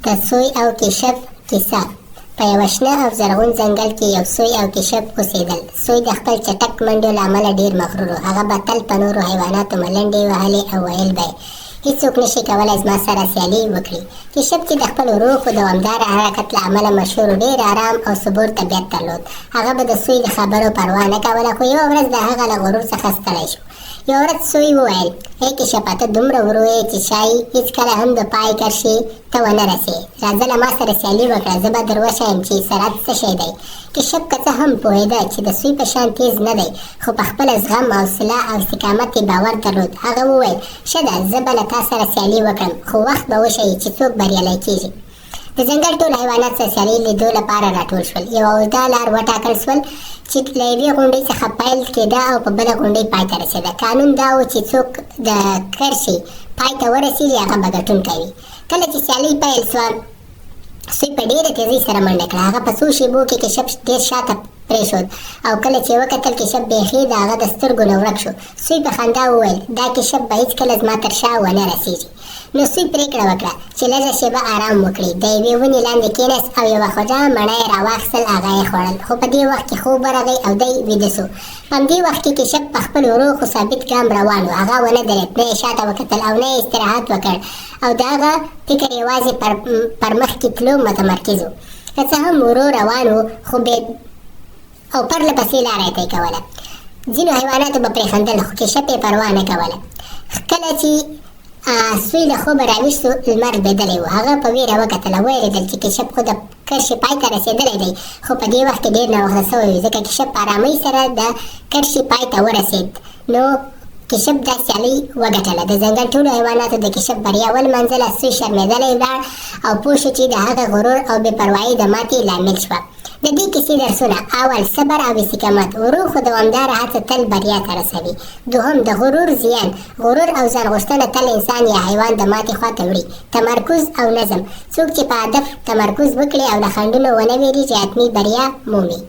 د سوی او کشپ کیسه. په یوه شنه او زرغون ځنګل کې یو سوی او کشپ اوسېدل. سوی د خپل چټک منډو له امله ډېر مغرور و. هغه به تل په نورو حیواناتو ملنډې وهلې او ویل به هیڅوک نشي کولی زما سره سیالي وکړي. کشپ چې د خپل ورو خو دوامداره حرکت له امله مشهور و، ډېر ارام او صبور طبیعت درلود. هغه به د سوی د خبرو پروا نه کوله، خو یوه ورځ د هغه له غرور څخه ستړی شو. یوه ورځ سوی وویل: ای کشپه، ته دومره ورو یې چې ښایي هېڅکله هم د پای کرښې ته ونه رسې. راځه له ما سره سیالي وکړه، زه به در وښیم چې سرعت څه شی دی. کشپ که څه هم پوهېده چې د سوی په شان تیز نه دی، خو په خپله زغم، حوصله او استقامت یې باور درلود. هغه وویل: ښه ده، زه به له تا سره سیالي وکړم، خو وخت به وښیي چې څوک بریالی کېږي. د ځنګل ټول حیوانات د سیالۍ لیدو لپاره راټول شول. یوه اوږده لار وټاکل شول چې له یوې غونډۍ څخه پیل کېده او په بله غونډۍ پای ته رسېده. قانون دا و چې څوک د کرښې پای ته ورسېږي هغه به ګټونکی وي. کله چې سیالۍ پیل شوه، سوی په ډېره تېزۍ سره منډه کړه. هغه په څو شېبو کې کشپ ډېر شاته پرېښود او کله چې وکتل کشپ بیخي د هغه د سترګو نه ورک شو. سوی په خندا وویل: دا کشپ به هېڅکله زما تر شا ونه رسېږي. نو سوی پرېکړه وکړه چې لږه شېبه آرام وکړي. د یوې ونې لاندې کېناست او یوه خوږه مڼه یې راواخیستل. هغه یې خوړل، خو په دې وخت کې خوب ورغی او دی ویده سو. په همدې وخت کې کشپ په خپل ورو خو ثابت ګام روان و. هغه ونه درېد، نه یې شاته وکتل او نه یې استراحت وکړ، او د هغه فکر یوازې پر مخکې تلو متمرکز و. که څه هم ورو روان و، خو او پرله پسې لاره یې طی کوله. ځینو حیواناتو به پرې خندل، خو کشپ یې پروا نه کوله. کله چې سوی له خوبه راویښ شو، لمر لوېدلی و. هغه په ویره وکتل او ویرېدل چې کشپ خو د کرښې پای ته رسېدلی دی، خو په دې وخت کې ډېر ناوخته سوی و، ځکه کشپ په ارامۍ سره د کرښې پای ته ورسېد. نو کشپ دا سیالۍ وګټله. د ځنګل ټولو حیواناتو د کشپ بریا ولمنځله. سوی شرمېدلی ولاړ او پوه شو چې د هغه غرور او بې پروایي د ماتې لامل شوه. د دې کیسې درسونه: اول، صبر او استقامت. ورو خو دوامداره هڅه تل بریا ته رسوي. دوهم، د غرور زیان. غرور او ځان غوښتنه تل انسان یا حیوان د ماتې خواته وړي. تمرکز او نظم. څوک چې په هدف تمرکز وکړي او له خنډونو ونه وېرېږي، حتمي بریا مومي.